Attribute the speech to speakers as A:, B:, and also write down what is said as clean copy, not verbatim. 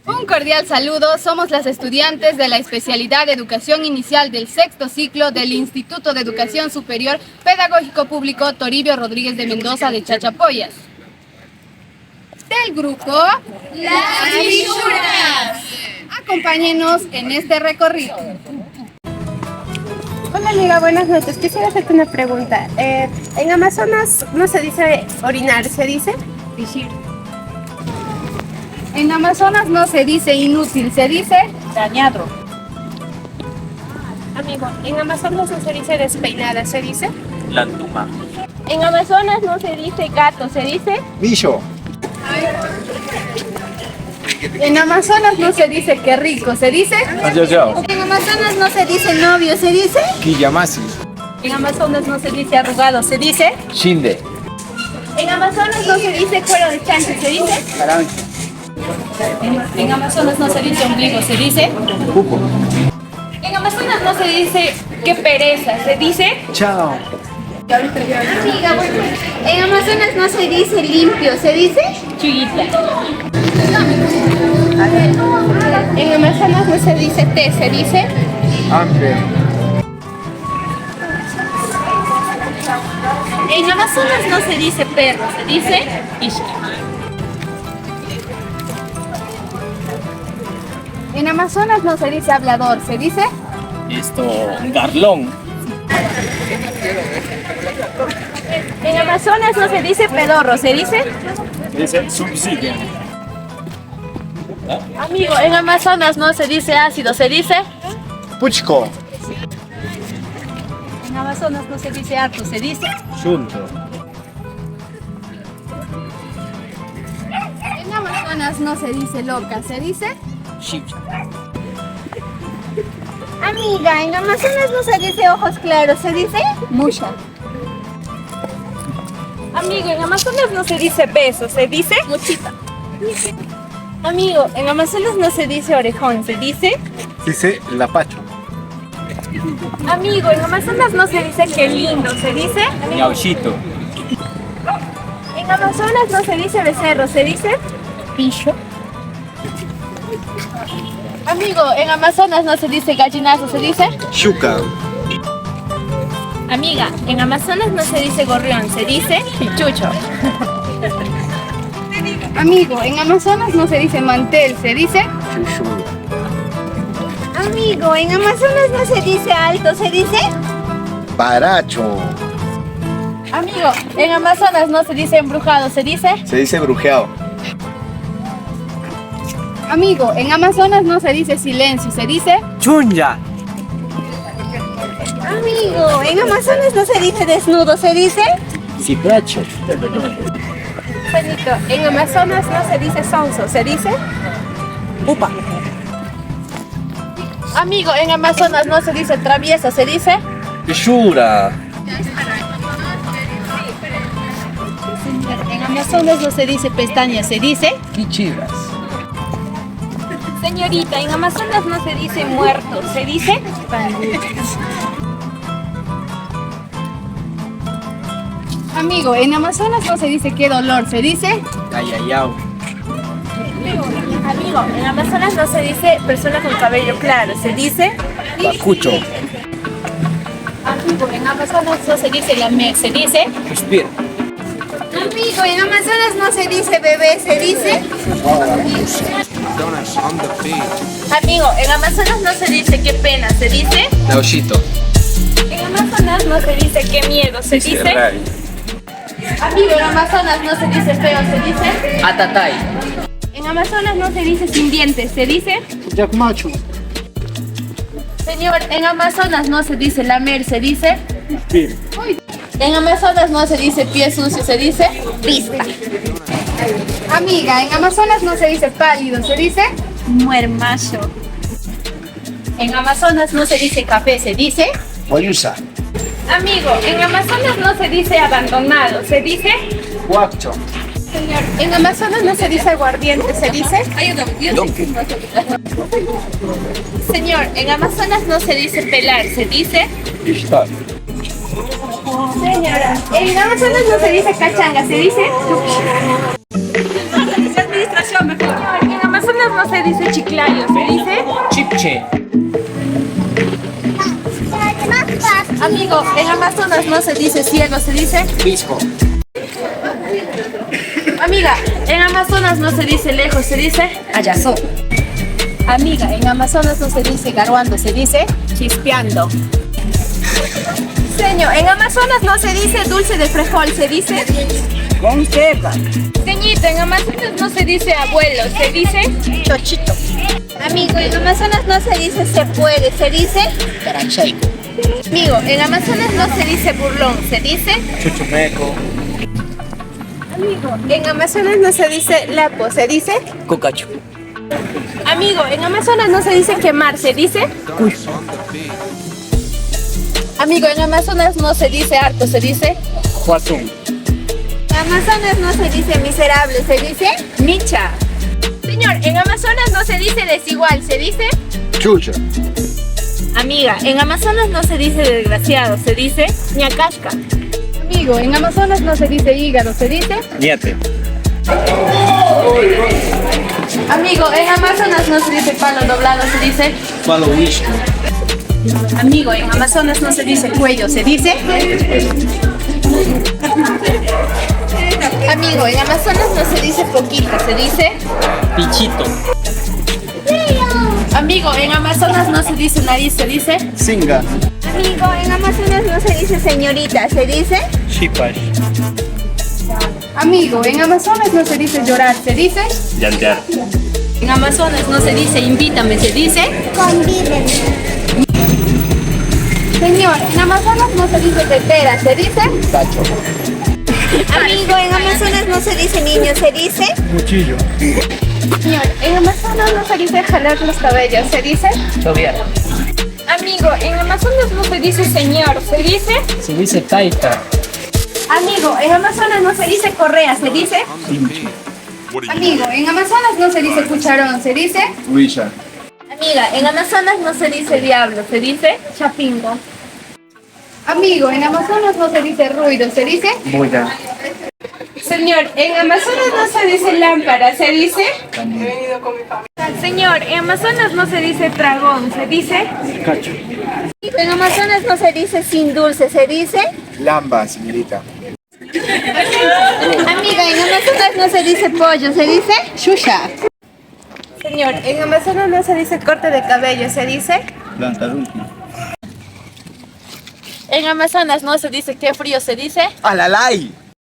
A: Un cordial saludo, somos las estudiantes de la especialidad de Educación Inicial del sexto ciclo del Instituto de Educación Superior Pedagógico Público Toribio Rodríguez de Mendoza de Chachapoyas. Del grupo Las Fisuras. Acompáñenos en este recorrido.
B: Hola amiga, buenas noches. Quisiera hacerte una pregunta. En Amazonas no se dice orinar, ¿se dice?
A: Pichir. En Amazonas no se dice inútil, se dice dañado.
B: Amigo, en Amazonas no se dice despeinada, ¿se dice?
C: Lantuma.
B: En Amazonas no se dice gato, ¿se dice?
D: Millo.
A: En Amazonas no se dice qué rico, se dice
B: En Amazonas no se dice novio, ¿se dice?
D: Quillamasi.
B: En Amazonas no se dice arrugado, ¿se dice?
D: Shinde.
B: En Amazonas no se dice cuero de chancho, ¿se dice?
A: En Amazonas no se dice ombligo, se dice
D: Pupo.
B: En Amazonas no se dice qué pereza, ¿se dice?
D: Chao.
B: Amiga, en Amazonas no se dice limpio, ¿se dice?
A: chuguita.
B: En Amazonas no se dice té, ¿se dice?
D: Hambre.
B: En Amazonas no se dice perro, ¿se dice?
A: Ishki. En Amazonas no se dice hablador, se dice
C: Garlón.
B: En Amazonas no se dice pedorro, ¿se dice?
C: Dice subsidio.
B: Amigo, en Amazonas no se dice ácido, ¿se dice?
D: Puchco.
A: En Amazonas no se dice harto, se dice
C: Junto.
A: En Amazonas no se dice loca, se dice
B: Amiga, en Amazonas no se dice ojos claros, ¿se dice?
A: musha.
B: Amigo, en Amazonas no se dice beso, ¿se dice?
A: Muchita.
B: Amigo, en Amazonas no se dice orejón, ¿se dice?
D: Dice Lapacho.
B: Amigo, en Amazonas no se dice qué lindo, ¿se dice?
C: Ñauchito.
B: En Amazonas no se dice becerro, ¿se dice?
A: Picho.
B: Amigo, en Amazonas no se dice gallinazo, ¿se dice?
D: Chuca.
B: Amiga, en Amazonas no se dice gorrión, ¿se dice?
A: Pichucho. Amigo, en Amazonas no se dice mantel, se dice
D: Chuchu.
B: Amigo, en Amazonas no se dice alto, ¿se dice?
D: Paracho.
B: Amigo, en Amazonas no se dice embrujado, ¿se dice?
D: Se dice brujeado.
A: Amigo, en Amazonas no se dice silencio, se dice
C: Chunya.
B: Amigo, en Amazonas no se dice desnudo, ¿se dice?
C: Cipracho.
B: Juanito, en Amazonas no se dice sonso, ¿se dice?
C: Upa.
B: Amigo, en Amazonas no se dice travieso, ¿se dice?
C: Shura.
A: En Amazonas no se dice pestaña, se dice
C: Pichivas.
B: Señorita, en Amazonas no se dice muerto, ¿se dice?
A: Amigo, en Amazonas no se dice qué dolor, se dice
C: Cayayao.
B: Amigo, en Amazonas no se dice persona con cabello claro, ¿se dice?
C: Bacucho.
A: Amigo, en Amazonas no se dice lamer, se dice
C: Suspiro.
B: Amigo, en Amazonas no se dice bebé, ¿se dice? Amigo, en Amazonas no se dice qué pena, ¿se dice?
C: Nauchito.
B: En Amazonas no se dice qué miedo, ¿se dice? Amigo, en Amazonas no se dice feo, ¿se dice?
C: Atatay.
B: En Amazonas no se dice sin dientes, ¿se dice?
D: Yacmacho.
B: Señor, en Amazonas no se dice lamer, ¿se dice? En Amazonas no se dice pie sucio, ¿se dice? Pista.
A: Amiga, en Amazonas no se dice pálido, se dice
B: Muermacho.
A: En Amazonas no se dice café, se dice
D: Oyusa.
B: Amigo, en Amazonas no se dice abandonado, ¿se dice?
D: Huacho.
B: Señor, en Amazonas no se dice aguardiente, ¿se dice? Señor, en Amazonas no se dice pelar, ¿se dice?
C: Ishtar.
B: Señora, en Amazonas no se dice cachanga, ¿se dice? Administración, mejor. En Amazonas no no se dice chiclayo, se dice...
C: Chipche.
B: Amigo, en Amazonas no se dice ciego, se dice...
C: Pisco.
B: Amiga, en Amazonas no se dice lejos, se dice...
A: Ayazó. Amiga, en Amazonas no se dice garuando, se dice chispeando.
B: Señor, en Amazonas no se dice dulce de frijol, se dice...
C: Con quepa.
B: Señito, en Amazonas no se dice abuelo, se dice...
A: Tochito.
B: Amigo, en Amazonas no se dice se puede, se dice...
C: Caranchaico.
B: Amigo, en Amazonas no se dice burlón, se dice...
C: Chuchumeco.
B: Amigo, en Amazonas no se dice lapo, se dice...
C: Cucacho.
B: Amigo, en Amazonas no se dice quemar, se dice... Amigo, en Amazonas no se dice harto, se dice...
C: Juazón.
B: En Amazonas no se dice miserable, se dice...
A: Micha.
B: Señor, en Amazonas no se dice desigual, se dice...
D: Chucha.
B: Amiga, en Amazonas no se dice desgraciado, se dice... ñacasca.
A: Amigo, en Amazonas no se dice hígado, se dice
C: Niete.
B: Amigo, en Amazonas no se dice palo doblado, se dice...
C: Palo wish.
A: Amigo, en Amazonas no se dice cuello, se dice
B: Amigo, en Amazonas no se dice poquito, se dice...
C: Pichito.
B: Amigo, en Amazonas no se dice nariz, se dice...
D: Singa.
B: Amigo, en Amazonas no se dice señorita, se dice...
C: Chipash.
A: Amigo, en Amazonas no se dice llorar, se dice
C: Llantear.
A: en Amazonas no se dice invítame, se dice
B: Convídeme.
A: señor, en Amazonas no se dice tetera, se dice
C: Cacho.
B: Amigo, en Amazonas no se dice niño, se dice...
D: Cuchillo.
A: señor, en Amazonas no se dice jalar los cabellos, se dice
C: Choviar.
B: Amigo, en Amazonas no se dice señor, se dice...
C: Se dice taita.
B: Amigo, en Amazonas no se dice correa, se dice...
A: amigo, en Amazonas no se dice cucharón, se dice
D: Huilla.
B: Amiga, en Amazonas no se dice diablo, se dice... chapingo.
A: amigo, en Amazonas no se dice ruido, se dice
C: Bulla.
B: Señor, en Amazonas no se dice lámpara, se dice... Señor, en Amazonas no se dice dragón, se dice...
C: Cacho.
B: En Amazonas no se dice sin dulce, se dice...
D: Lamba, señorita.
B: Amiga, en Amazonas no se dice pollo, se dice...
A: shusha.
B: Señor, en Amazonas no se dice corte de cabello, se dice...
C: Plantarulti.
B: En Amazonas no se dice qué frío, se dice...
D: ¡Alalay!